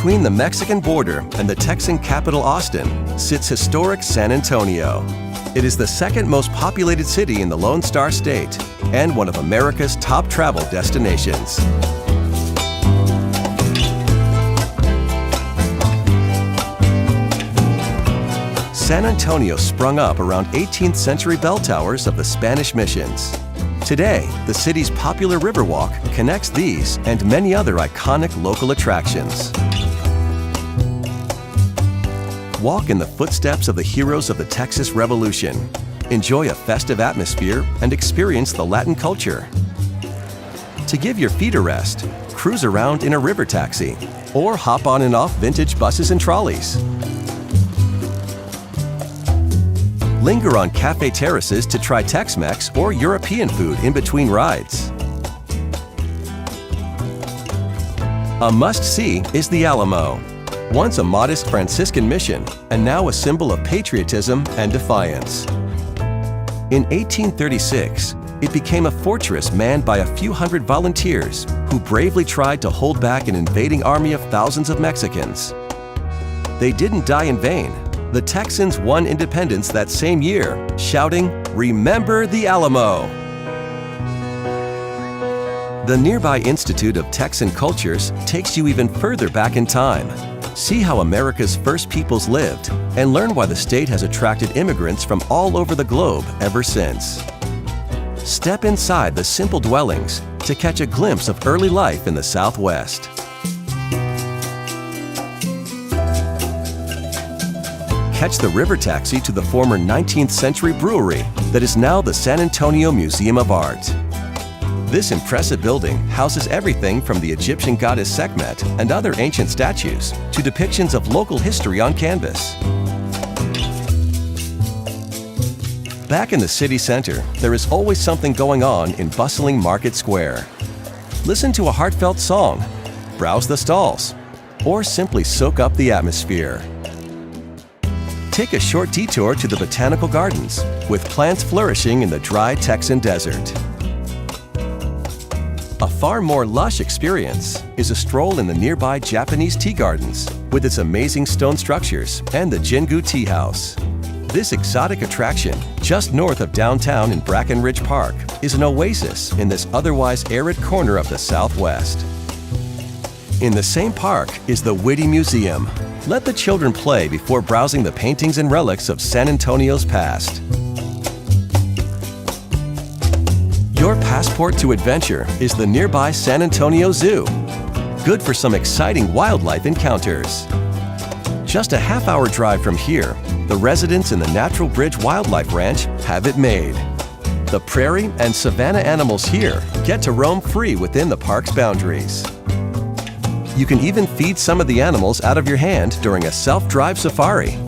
Between the Mexican border and the Texan capital Austin sits historic San Antonio. It is the second most populated city in the Lone Star State and one of America's top travel destinations. San Antonio sprung up around 18th century bell towers of the Spanish missions. Today, the city's popular Riverwalk connects these and many other iconic local attractions. Walk in the footsteps of the heroes of the Texas Revolution. Enjoy a festive atmosphere and experience the Latin culture. To give your feet a rest, cruise around in a river taxi or hop on and off vintage buses and trolleys. Linger on cafe terraces to try Tex-Mex or European food in between rides. A must-see is the Alamo. Once a modest Franciscan mission and now a symbol of patriotism and defiance. In 1836, it became a fortress manned by a few hundred volunteers who bravely tried to hold back an invading army of thousands of Mexicans. They didn't die in vain. The Texans won independence that same year, shouting, "Remember the Alamo!" The nearby Institute of Texan Cultures takes you even further back in time. See how America's first peoples lived and learn why the state has attracted immigrants from all over the globe ever since. Step inside the simple dwellings to catch a glimpse of early life in the Southwest. Catch the river taxi to the former 19th century brewery that is now the San Antonio Museum of Art. This impressive building houses everything from the Egyptian goddess Sekhmet and other ancient statues to depictions of local history on canvas. Back in the city center, there is always something going on in bustling Market Square. Listen to a heartfelt song, browse the stalls, or simply soak up the atmosphere. Take a short detour to the Botanical Gardens, with plants flourishing in the dry Texan desert. A far more lush experience is a stroll in the nearby Japanese tea gardens, with its amazing stone structures and the Jingu Tea House. This exotic attraction, just north of downtown in Brackenridge Park, is an oasis in this otherwise arid corner of the Southwest. In the same park is the Witte Museum. Let the children play before browsing the paintings and relics of San Antonio's past. Your passport to adventure is the nearby San Antonio Zoo. Good for some exciting wildlife encounters. Just a half-hour drive from here, the residents in the Natural Bridge Wildlife Ranch have it made. The prairie and savanna animals here get to roam free within the park's boundaries. You can even feed some of the animals out of your hand during a self-drive safari.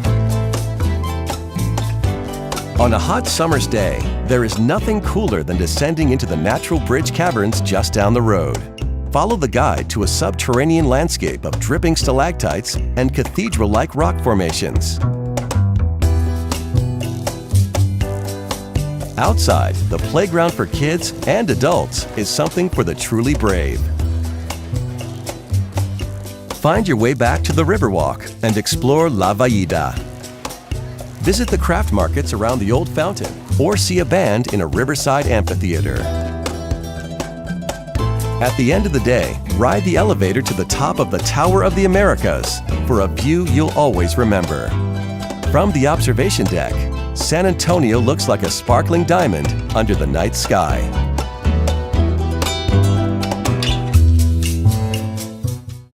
On a hot summer's day, there is nothing cooler than descending into the Natural Bridge Caverns just down the road. Follow the guide to a subterranean landscape of dripping stalactites and cathedral-like rock formations. Outside, the playground for kids and adults is something for the truly brave. Find your way back to the Riverwalk and explore La Villita. Visit the craft markets around the old fountain or see a band in a riverside amphitheater. At the end of the day, ride the elevator to the top of the Tower of the Americas for a view you'll always remember. From the observation deck, San Antonio looks like a sparkling diamond under the night sky.